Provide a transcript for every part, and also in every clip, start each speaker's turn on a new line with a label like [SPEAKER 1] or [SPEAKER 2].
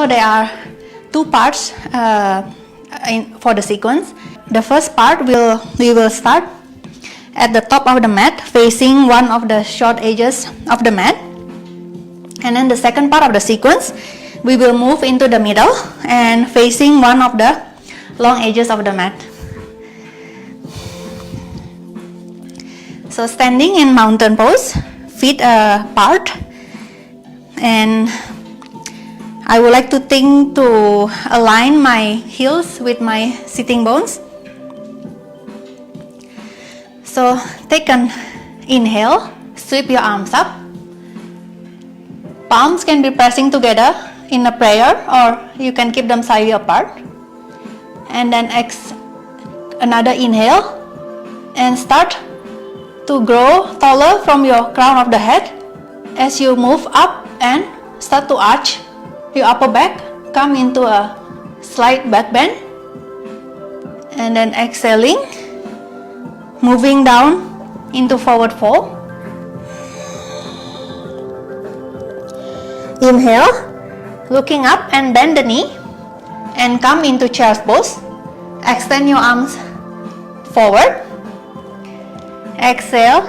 [SPEAKER 1] So there are two parts for the sequence. The first part we will start at the top of the mat, facing one of the short edges of the mat. And then the second part of the sequence, we will move into the middle and facing one of the long edges of the mat. So standing in mountain pose, feet apart, and I would like to think to align my heels with my sitting bones. So take an inhale, sweep your arms up. Palms can be pressing together in a prayer, or you can keep them slightly apart. And then another inhale and start to grow taller from your crown of the head as you move up and start to arch your upper back, come into a slight back bend, and then exhaling, moving down into forward fold. Inhale, looking up and bend the knee and come into child's pose. Extend your arms forward. Exhale,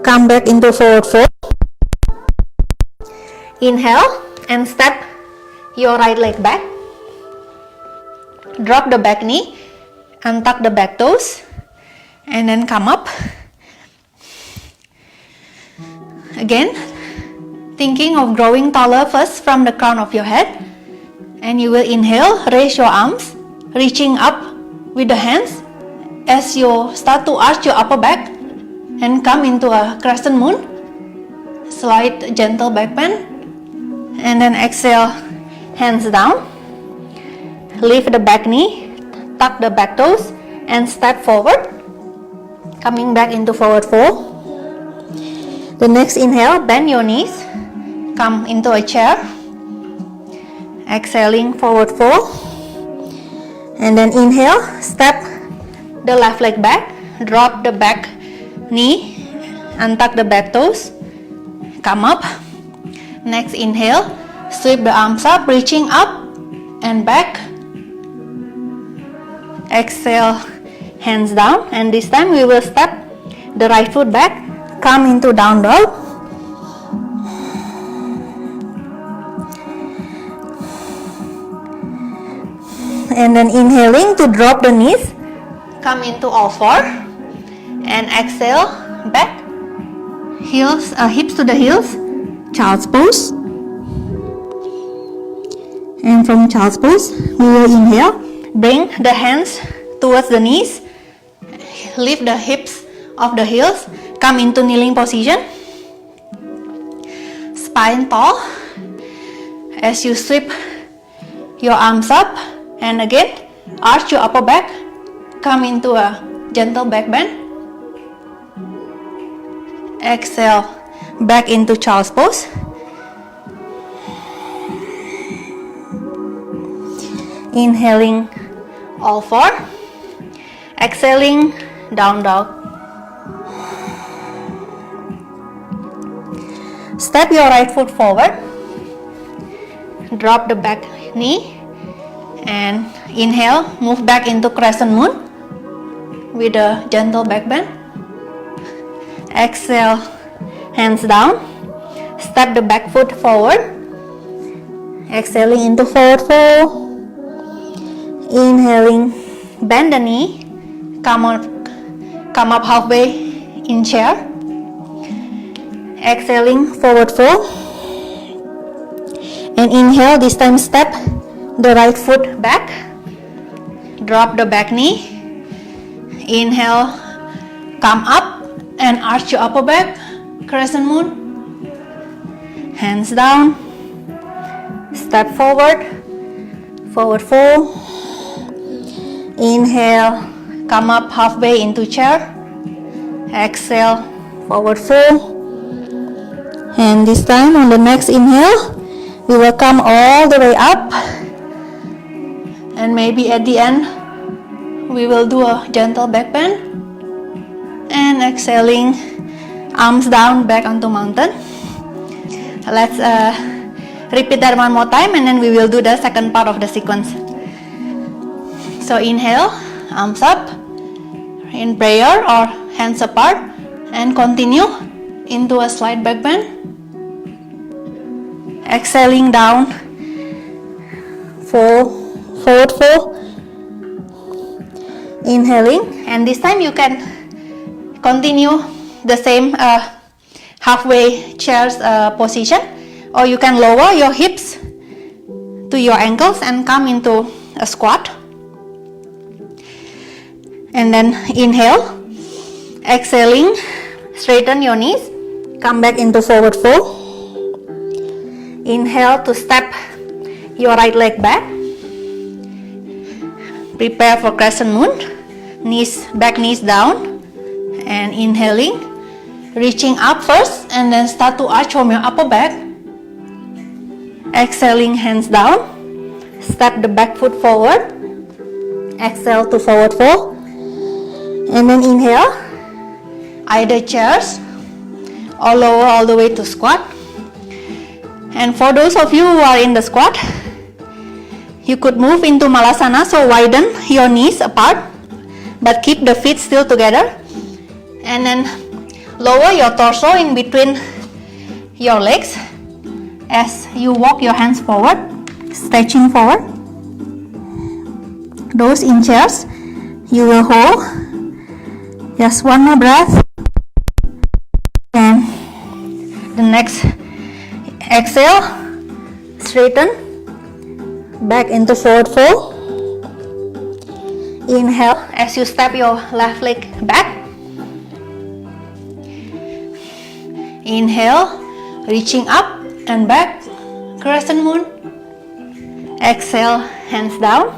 [SPEAKER 1] come back into forward fold. Inhale and step your right leg back. Drop the back knee, untuck the back toes, and then come up. Again, thinking of growing taller first from the crown of your head. And you will inhale, raise your arms, reaching up with the hands as you start to arch your upper back and come into a crescent moon. Slight gentle back bend. And then exhale, hands down. Lift the back knee, tuck the back toes, and step forward. Coming back into forward fold. The next inhale, bend your knees. Come into a chair. Exhaling, forward fold. And then inhale, step the left leg back. Drop the back knee, untuck the back toes. Come up. Next inhale, sweep the arms up, reaching up and back. Exhale, hands down, and this time we will step the right foot back, come into down dog. And then inhaling to drop the knees, come into all four, and exhale, back, heels, hips to the heels, child's pose. And from child's pose, we will inhale, bring the hands towards the knees, lift the hips of the heels, come into kneeling position, spine tall, as you sweep your arms up, and again, arch your upper back, come into a gentle back bend, exhale, back into child's pose. Inhaling all four, exhaling down dog. Step your right foot forward, drop the back knee, and inhale, move back into crescent moon with a gentle back bend. Exhale, hands down, step the back foot forward, exhaling into forward fold. Inhaling, bend the knee, come up halfway in chair. Exhaling, forward fold. And inhale, this time step the right foot back. Drop the back knee. Inhale, come up and arch your upper back, crescent moon. Hands down. Step forward, forward fold. Inhale, come up halfway into chair. Exhale, forward fold. And this time on the next inhale, we will come all the way up. And maybe at the end, we will do a gentle back bend. And exhaling, arms down, back onto mountain. Let's repeat that one more time, and then we will do the second part of the sequence. So inhale, arms up in prayer or hands apart, and continue into a slight back bend. Exhaling down, forward fold. Inhaling, and this time you can continue the same halfway chairs position, or you can lower your hips to your ankles and come into a squat. And then inhale, exhaling, straighten your knees, come back into forward fold. Inhale to step your right leg back. Prepare for crescent moon, back knees down, and inhaling, reaching up first, and then start to arch from your upper back. Exhaling, hands down, step the back foot forward, exhale to forward fold, and then inhale, either chairs or lower all the way to squat. And for those of you who are in the squat, you could move into Malasana, so widen your knees apart, but keep the feet still together. And then lower your torso in between your legs as you walk your hands forward, stretching forward. Those in chairs, you will hold. Just one more breath. And the next exhale, straighten. Back into forward fold. Inhale as you step your left leg back. Inhale, reaching up and back, crescent moon. Exhale, hands down.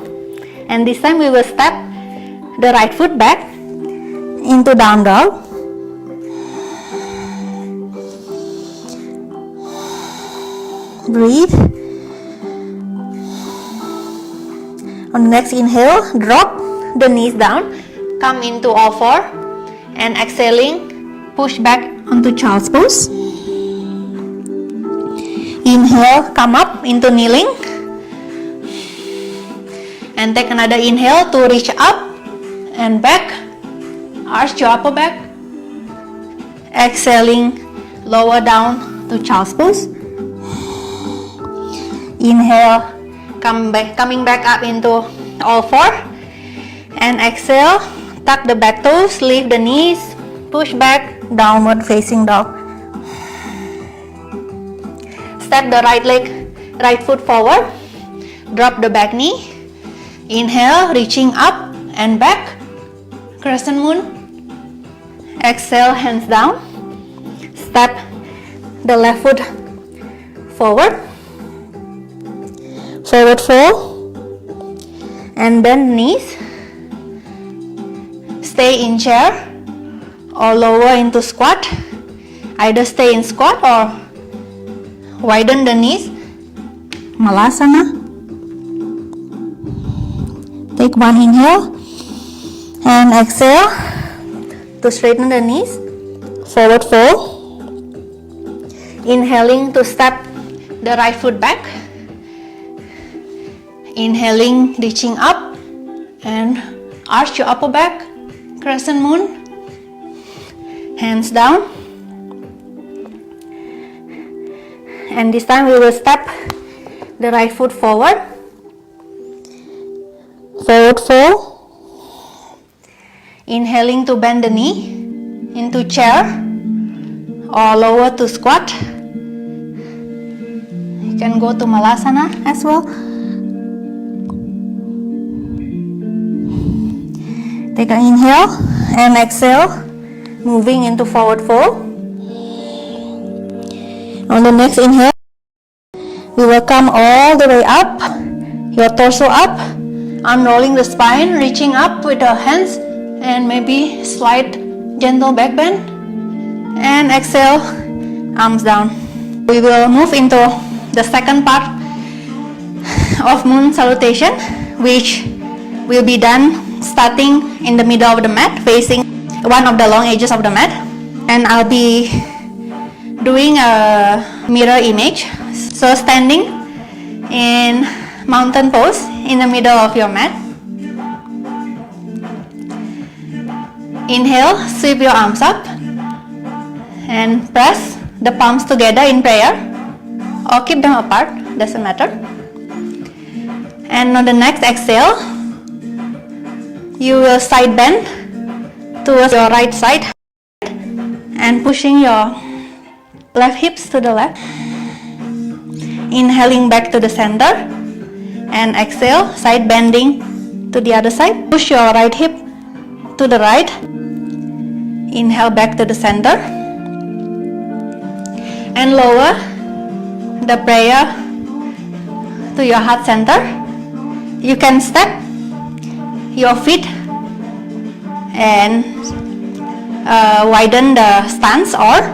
[SPEAKER 1] And this time we will step the right foot back into down dog. Breathe. On the next inhale, drop the knees down, come into all four, and exhaling, push back onto child's pose. Inhale, come up into kneeling, and take another inhale to reach up and back, arch your upper back. Exhaling, lower down to child's pose. Inhale, coming back up into all four, and exhale, tuck the back toes, lift the knees, push back, downward facing dog. Step the right foot forward, drop the back knee. Inhale, reaching up and back, crescent moon. Exhale, hands down. Step the left foot forward, forward fold, and bend knees. Stay in chair or lower into squat. Either stay in squat or widen the knees. Malasana. Take one inhale and exhale to straighten the knees. Forward fold. Inhaling to step the right foot back. Inhaling, reaching up and arch your upper back, crescent moon. Hands down. And this time we will step the right foot forward. Forward fold. Inhaling to bend the knee into chair or lower to squat. You can go to Malasana as well. Take an inhale and exhale, moving into forward fold. On the next inhale, we will come all the way up, your torso up, unrolling the spine, reaching up with the hands, and maybe slight gentle back bend. And exhale, arms down. We will move into the second part of moon salutation, which will be done starting in the middle of the mat, facing one of the long edges of the mat. And I'll be doing a mirror image. So standing in mountain pose in the middle of your mat. Inhale, sweep your arms up and press the palms together in prayer or keep them apart, doesn't matter. And on the next exhale, you will side bend towards your right side and pushing your left hips to the left. Inhaling back to the center and exhale, side bending to the other side. Push your right hip to the right. Inhale back to the center and lower the prayer to your heart center. You can step your feet and widen the stance, or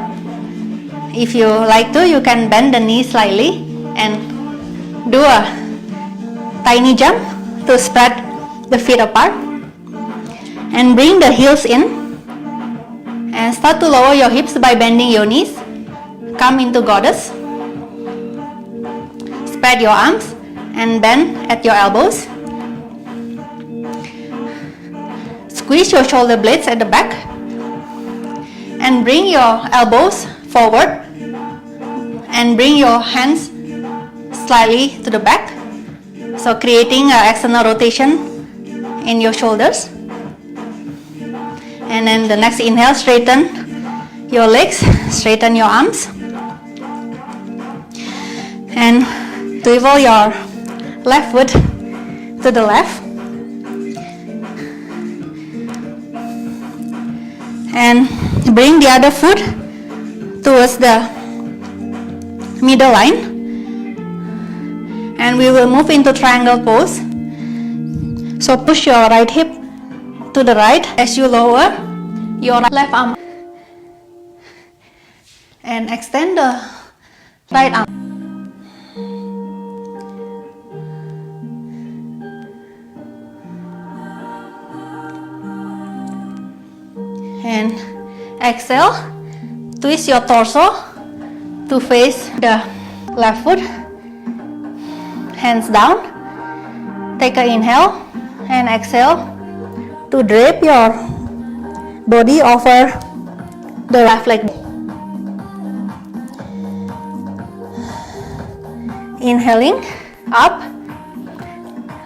[SPEAKER 1] if you like to, you can bend the knee slightly and do a tiny jump to spread the feet apart and bring the heels in and start to lower your hips by bending your knees. Come into goddess. Spread your arms and bend at your elbows. Squeeze your shoulder blades at the back and bring your elbows forward and bring your hands slightly to the back, so creating an external rotation in your shoulders. And then the next inhale, straighten your legs, straighten your arms, and swivel your left foot to the left and bring the other foot towards the middle line, and we will move into triangle pose. So push your right hip to the right as you lower your left arm and extend the right arm. And exhale, twist your torso to face the left foot, hands down. Take an inhale and exhale to drape your body over the left leg. Inhaling up,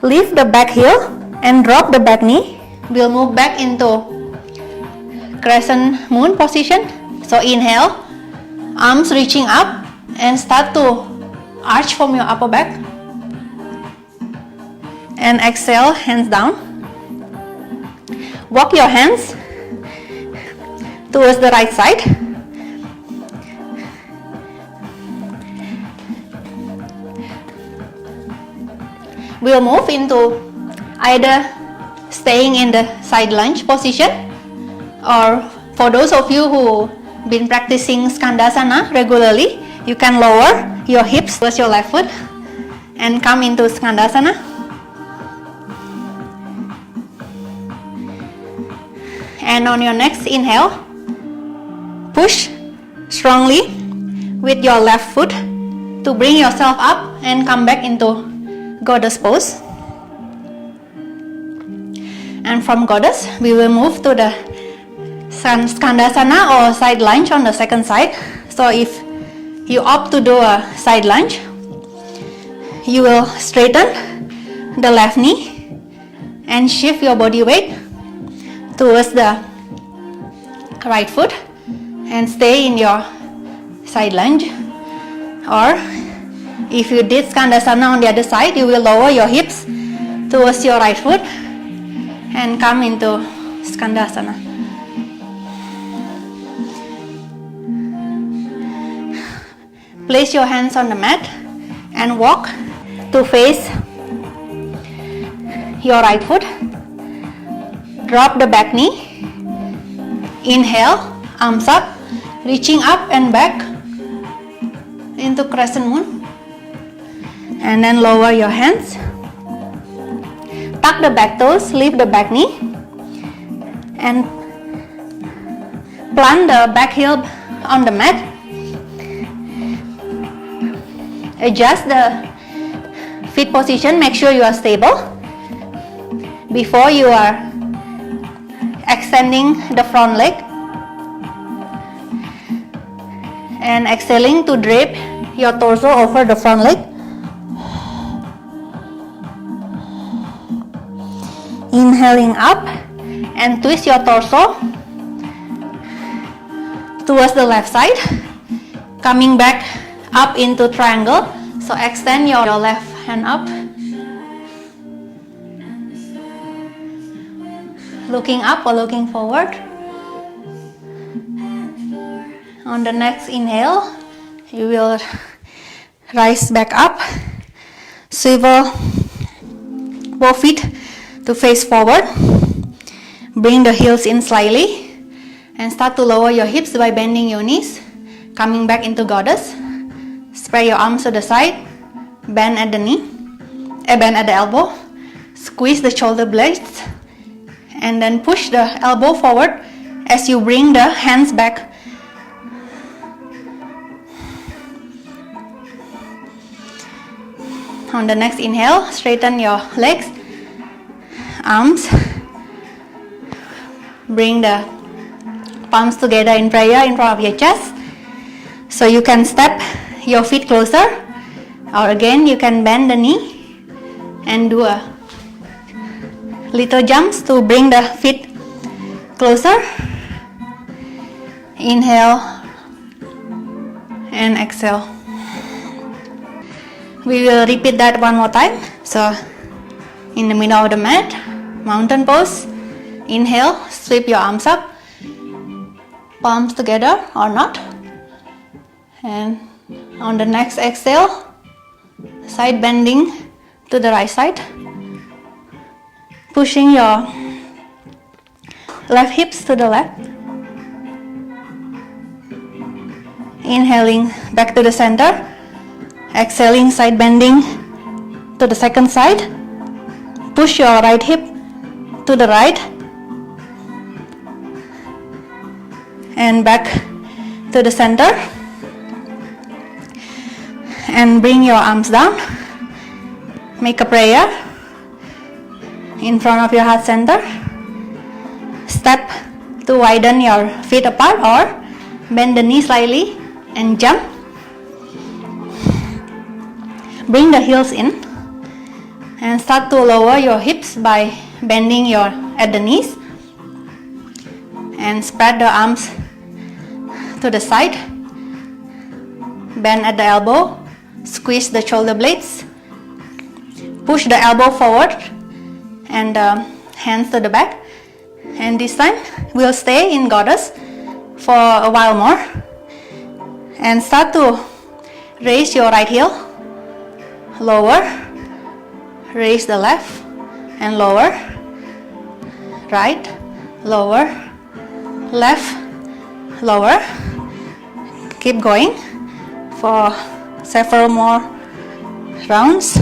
[SPEAKER 1] lift the back heel and drop the back knee. We'll move back into crescent moon position. So inhale, arms reaching up and start to arch from your upper back. And exhale, hands down. Walk your hands towards the right side. We'll move into either staying in the side lunge position, or for those of you who been practicing Skandasana regularly, you can lower your hips towards your left foot and come into Skandasana. And on your next inhale, push strongly with your left foot to bring yourself up and come back into goddess pose. And from goddess, we will move to the Skandasana or side lunge on the second side. So if you opt to do a side lunge, you will straighten the left knee and shift your body weight towards the right foot and stay in your side lunge. Or if you did Skandasana on the other side, you will lower your hips towards your right foot and come into Skandasana. Place your hands on the mat and walk to face your right foot. Drop the back knee. Inhale, arms up, reaching up and back into crescent moon. And then lower your hands. Tuck the back toes, lift the back knee, and plant the back heel on the mat. Adjust the feet position, make sure you are stable before you are extending the front leg, and exhaling to drape your torso over the front leg. Inhaling up and twist your torso towards the left side, coming back up into triangle. So extend your left hand up, looking up or looking forward. On the next inhale, you will rise back up, swivel both feet to face forward, bring the heels in slightly, and start to lower your hips by bending your knees, coming back into goddess. Spread your arms to the side, bend at the knee, bend at the elbow, squeeze the shoulder blades, and then push the elbow forward as you bring the hands back. On the next inhale, straighten your legs, arms, bring the palms together in prayer in front of your chest. So you can step your feet closer, or again you can bend the knee and do a little jumps to bring the feet closer. Inhale and exhale. We will repeat that one more time. So in the middle of the mat, mountain pose. Inhale, sweep your arms up, palms together or not. And on the next exhale, side bending to the right side, pushing your left hips to the left. Inhaling back to the center, exhaling side bending to the second side. Push your right hip to the right and back to the center, and bring your arms down. Make a prayer in front of your heart center. Step to widen your feet apart or bend the knee slightly and jump. Bring the heels in and start to lower your hips by bending at the knees, and spread the arms to the side. Bend at the elbow, squeeze the shoulder blades, push the elbow forward and hands to the back. And this time we'll stay in goddess for a while more, and start to raise your right heel, lower, raise the left and lower, right, lower, left, lower. Keep going for several more rounds.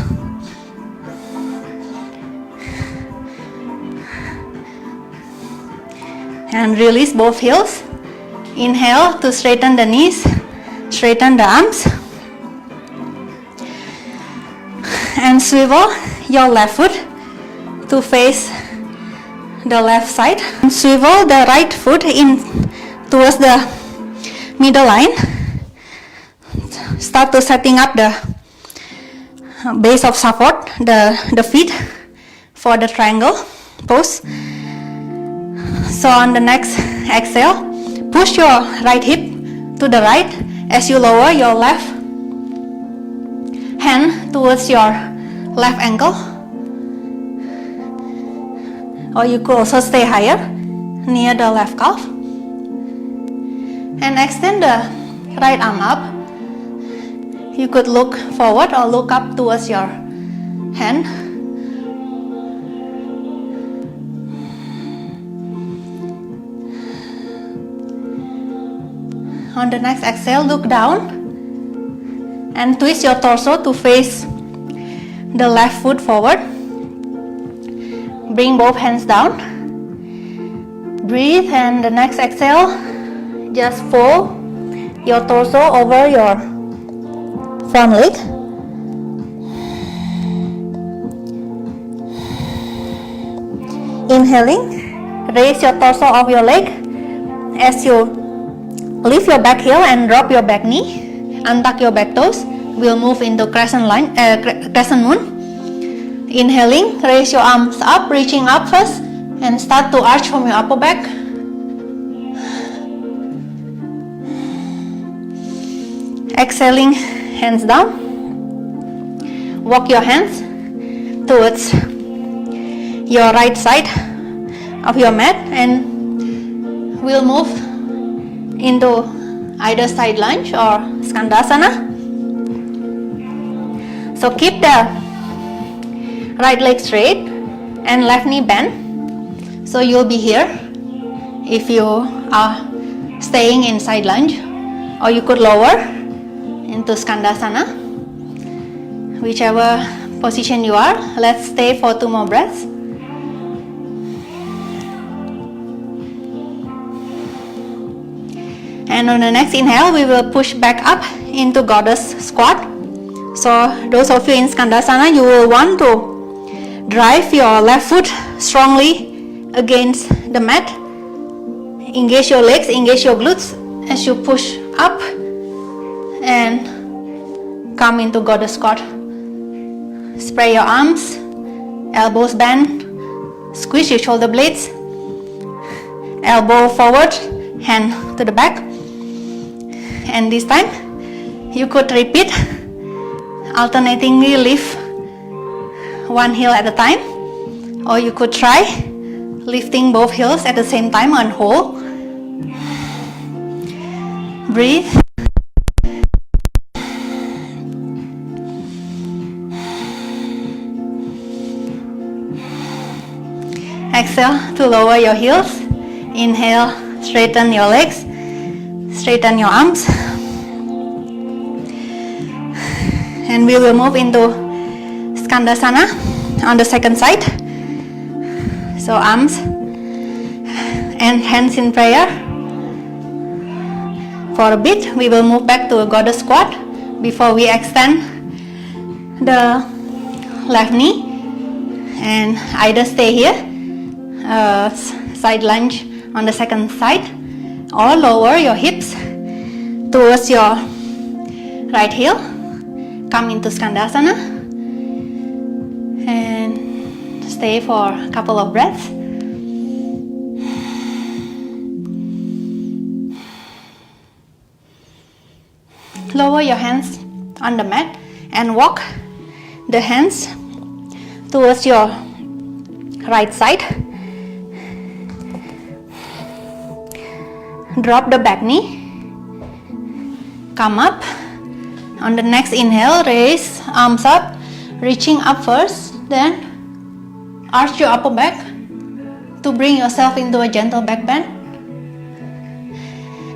[SPEAKER 1] And release both heels. Inhale to straighten the knees, straighten the arms, and swivel your left foot to face the left side. And swivel the right foot in towards the middle line. Start to setting up the base of support, the feet for the triangle pose. So on the next exhale, push your right hip to the right as you lower your left hand towards your left ankle. Or you could also stay higher near the left calf. And extend the right arm up. You could look forward or look up towards your hand. On the next exhale, look down and twist your torso to face the left foot forward. Bring both hands down. Breathe, and the next exhale, just fold your torso over your front leg Inhaling, raise your torso off your leg as you lift your back heel and drop your back knee. Untuck your back toes. We'll move into crescent moon. Inhaling, raise your arms up, reaching up first, and start to arch from your upper back. Exhaling, hands down. Walk your hands towards your right side of your mat, and we'll move into either side lunge or Skandasana. So keep the right leg straight and left knee bent. So you'll be here if you are staying in side lunge, or you could lower into Skandasana. Whichever position you are, let's stay for 2 more breaths. And on the next inhale, we will push back up into goddess squat. So those of you in Skandasana, you will want to drive your left foot strongly against the mat. Engage your legs, engage your glutes as you push up and come into goddess squat. Spread your arms, elbows bent, squeeze your shoulder blades, elbow forward, hand to the back. And this time, you could repeat, alternatingly lift one heel at a time, or you could try lifting both heels at the same time and hold. Breathe. Exhale to lower your heels. Inhale, straighten your legs, straighten your arms. And we will move into Skandasana on the second side. So arms and hands in prayer. For a bit, we will move back to a goddess squat before we extend the left knee and either stay here, side lunge on the second side, or lower your hips towards your right heel. Come into Skandasana and stay for a couple of breaths. Lower your hands on the mat and walk the hands towards your right side. Drop the back knee. Come up. On the next inhale, raise arms up, reaching up first, then arch your upper back to bring yourself into a gentle back bend.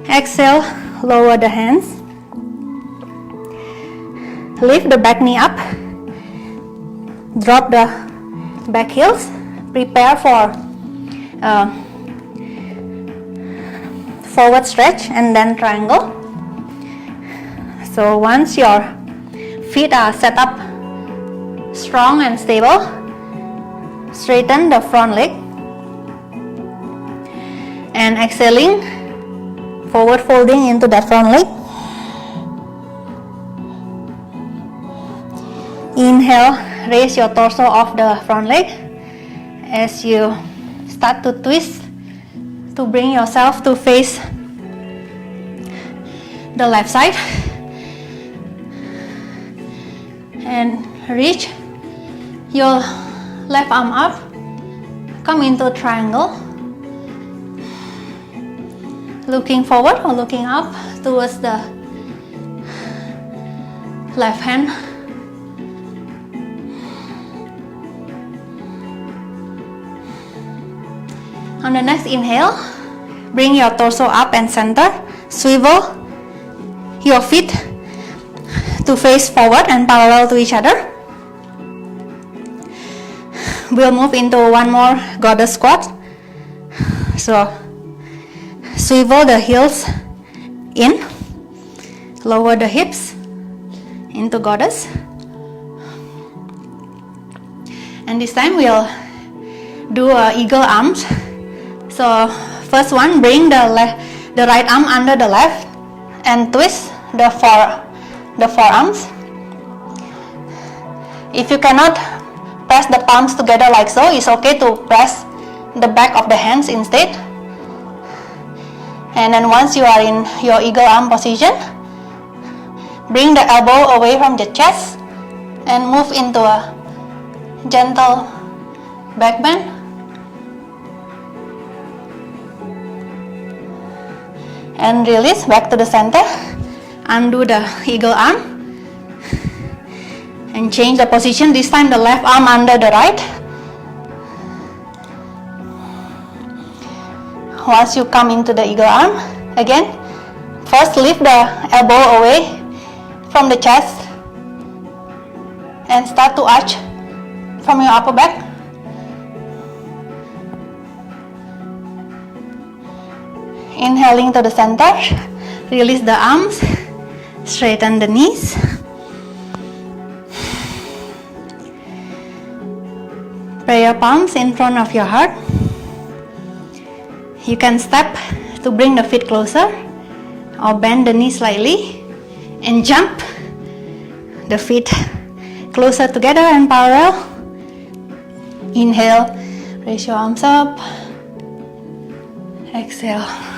[SPEAKER 1] Exhale, lower the hands. Lift the back knee up. Drop the back heels. Prepare for forward stretch and then triangle. So once your feet are set up strong and stable, straighten the front leg. And exhaling, forward folding into that front leg. Inhale, raise your torso off the front leg as you start to twist to bring yourself to face the left side. And reach your left arm up, come into triangle, looking forward or looking up towards the left hand. On the next inhale, bring your torso up and center, swivel your feet to face forward and parallel to each other. We'll move into one more goddess squat. So swivel the heels in, lower the hips into goddess. And this time we'll do eagle arms. So first one, bring the right arm under the left and twist the forearms. If you cannot press the palms together like so, it's okay to press the back of the hands instead. And then once you are in your eagle arm position, bring the elbow away from the chest and move into a gentle back bend. And release back to the center. Undo the eagle arm and change the position. This time the left arm under the right. Once you come into the eagle arm, again, first lift the elbow away from the chest and start to arch from your upper back. Inhaling to the center, release the arms, straighten the knees. Pray your palms in front of your heart. You can step to bring the feet closer or bend the knees slightly and jump the feet closer together and parallel. Inhale, raise your arms up. Exhale.